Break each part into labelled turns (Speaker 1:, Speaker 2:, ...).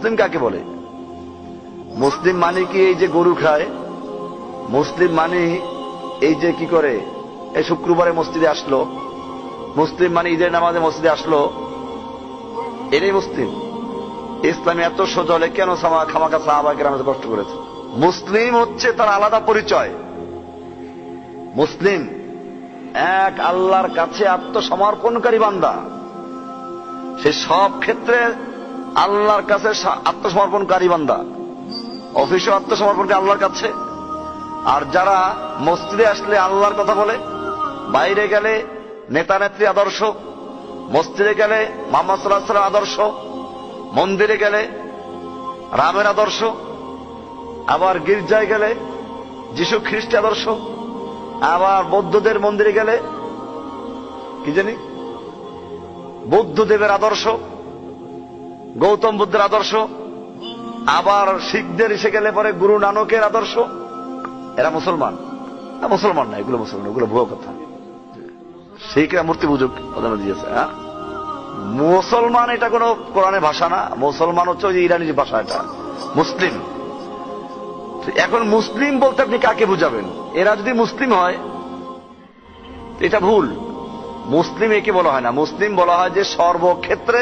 Speaker 1: মুসলিম কাকে বলে? মুসলিম মানে কি এই যে গরু খায়? মুসলিম মানে এই যে কি করে এই শুক্রবারে মসজিদে আসলো? মুসলিম মানে ঈদের নামাজে মসজিদে আসলো, এটাই মুসলিম? ইসলামে এত সজলে কেন খামাখা সাহাবা কেরাম কষ্ট করেছে? মুসলিম হচ্ছে তার আলাদা পরিচয়। মুসলিম এক আল্লাহর কাছে আত্মসমর্পণকারী বান্দা। সে সব ক্ষেত্রে আল্লাহর কাছে আত্মসমর্পণকারী বান্দা। অফিসে আত্মসমর্পণকারী আল্লাহর কাছে। আর যারা মসজিদে আসলে আল্লাহর কথা বলে, বাইরে গেলে নেতা নেত্রী আদর্শ, মসজিদে গেলে মুহাম্মদ সাল্লাল্লাহু আলাইহি ওয়াসাল্লাম আদর্শ, মন্দিরে গেলে রামের আদর্শ, আবার গির্জায় গেলে যিশু খ্রিস্ট আদর্শ, আবার বৌদ্ধদের মন্দিরে গেলে কি জানি বৌদ্ধদেবের আদর্শ, গৌতম বুদ্ধের আদর্শ, আবার শিখদের এসে গেলে পরে গুরু নানকের আদর্শ। এরা মুসলমান? না, মুসলমান না, এগুলো মুসলমান, এগুলো ভুয়ো কথা। শিখরা মূর্তি পুজোক প্রধান দিয়েছে। মুসলমান এটা কোন কোরআনের ভাষা না। মুসলমান হচ্ছে ওই ইরানি ভাষা, এটা মুসলিম। এখন মুসলিম বলতে আপনি কাকে বুঝাবেন? এরা যদি মুসলিম হয় এটা ভুল। মুসলিম একে বলা হয় না। মুসলিম বলা হয় যে সর্বক্ষেত্রে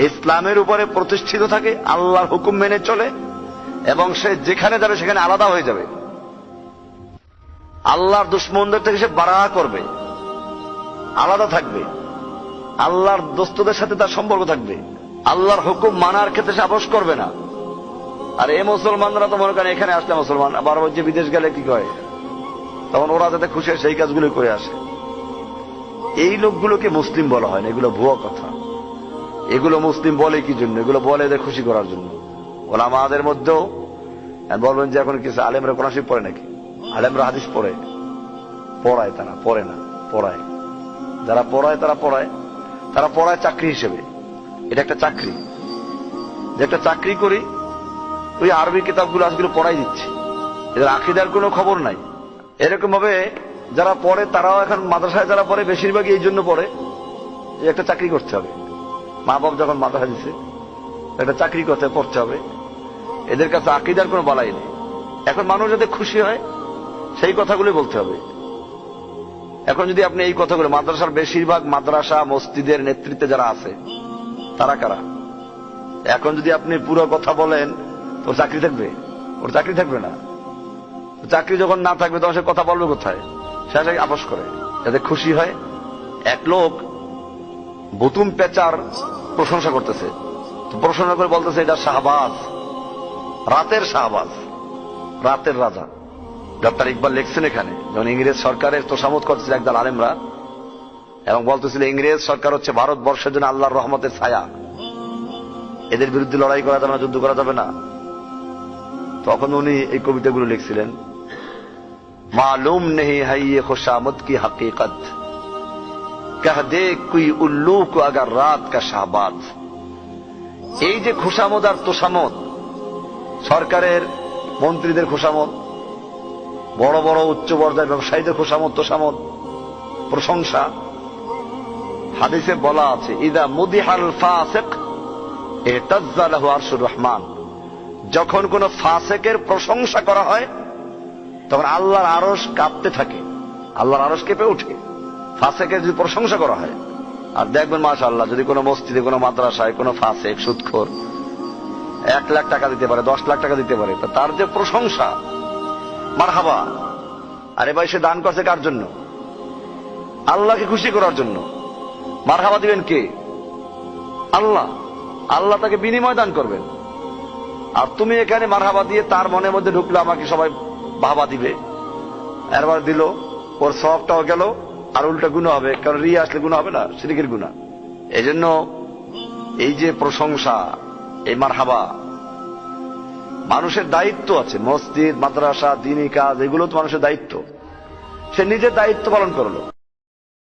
Speaker 1: ইসলামের উপরে প্রতিষ্ঠিত থাকে, আল্লাহর হুকুম মেনে চলে, এবং সে যেখানে যাবে সেখানে আলাদা হয়ে যাবে। আল্লাহর দুশমনদের থেকে সে বাড়া করবে, আলাদা থাকবে, আল্লাহর দোস্তদের সাথে তার সম্পর্ক থাকবে, আল্লাহর হুকুম মানার ক্ষেত্রে সে আপোষ করবে না। আর এই মুসলমানরা তো মনে করেন এখানে আসলে মুসলমান, আবার ওই যে বিদেশ গেলে কি করে, তখন ওরা যাতে খুশি হয় সেই কাজগুলো করে আসে। এই লোকগুলোকে মুসলিম বলা হয় না, এগুলো ভুয়া কথা। এগুলো মুসলিম বলে কি জন্য? এগুলো বলে এদের খুশি করার জন্য। ওলামাদের মধ্যেও বলবেন যে এখন কিছু আলেমরা কোরআন শরীফ পড়ে নাকি? আলেমরা হাদিস পড়ে, পড়ায়, তারা পড়ে না, পড়ায়। যারা পড়ায় তারা পড়ায়, তারা পড়ায় চাকরি হিসেবে। এটা একটা চাকরি, যে একটা চাকরি করি ওই আরবি কিতাবগুলো আজগুলো পড়াই দিচ্ছে, এদের আকীদার কোনো খবর নাই। এরকম ভাবে যারা পড়ে তারাও এখন মাদ্রাসায় যারা পড়ে বেশিরভাগই এই জন্য পড়ে যে একটা চাকরি করতে হবে। মা বাপ যখন মাদ্রাসা দিচ্ছে একটা চাকরি করতে পড়তে হবে, এদের কাছে আকীদার কোনো বালাই নেই। এখন মানুষ যাতে খুশি হয় সেই কথাগুলো বলতে হবে। এখন যদি আপনি এই কথাগুলো, মাদ্রাসার বেশিরভাগ মাদ্রাসা মসজিদের নেতৃত্বে যারা আছে তারা কারা? এখন যদি আপনি পুরো কথা বলেন তোর চাকরি থাকবে? ওর চাকরি থাকবে না। চাকরি যখন না থাকবে তখন সে কথা বলবে কোথায়? সে আপোষ করে যাতে খুশি হয়। এক লোক বুতুম পেচার প্রশংসা করতেছে, প্রশংসা করে বলতেছে এটা শাহবাজ, রাতের শাহবাজ, রাতের রাজা। ডক্টর ইকবাল লিখছেন এখানে, যখন ইংরেজ সরকারের তোষামত করতেছিল একদল আলেমরা, এবং বলতেছিল ইংরেজ সরকার হচ্ছে ভারতবর্ষের জন্য আল্লাহর রহমতের ছায়া, এদের বিরুদ্ধে লড়াই করা যাবে না, যুদ্ধ করা যাবে না। তখন উনি এই কবিতাগুলো লিখছিলেন, মালুম নেহি হ্যায় ইয়ে খুশামদ কি হকীকত, কহ দে কোই উল্লু কো আগার রাত কা শাহবাজ। এই যে খুশামদ আর তোষামদ, সরকারের মন্ত্রীদের খুশামদ, বড় বড় উচ্চ পর্যায়ের ব্যবসায়ীদের খুশামদ তোষামদ প্রশংসা, হাদিসে বলা আছে ইদা মুদিহাল ফাসিক ইহতাজ্জা লাহু আরশুর রহমান। যখন কোন ফাসিকের প্রশংসা করা হয় তখন আল্লাহর আরশ কাঁপতে থাকে, আল্লাহর আরশ কেঁপে ওঠে ফাসিকের যদি প্রশংসা করা হয়। আর দেখবেন মাশাআল্লাহ, যদি কোনো মসজিদে কোনো মাদ্রাসায় কোনো ফাসিক সুদখোর 1 লাখ টাকা দিতে পারে, 10 লাখ টাকা দিতে পারে, তার যে প্রশংসা, মারহাবা। আরে ভাই, সে দান করছে কার জন্য? আল্লাহকে খুশি করার জন্য। মারহাবা দিবেন কে? আল্লাহ। আল্লাহ তাকে বিনিময় দান করবেন। আর তুমি এখানে মারহাবা দিয়ে তার মনের মধ্যে ঢুকলে আমাকে সবাই বাহবা দিবে, এরবার দিল, ওর সওয়াবটাও গেল, আর উল্টা গুনাহ হবে, কারণ রিয়া আসলে গুনাহ হবে না, শিরকের গুনাহ। এই জন্য এই যে প্রশংসা, এই মারহাবা, মানুষের দায়িত্ব আছে। মসজিদ, মাদ্রাসা, দ্বীনি কাজ, এগুলো তো মানুষের দায়িত্ব। সে নিজের দায়িত্ব পালন করলো।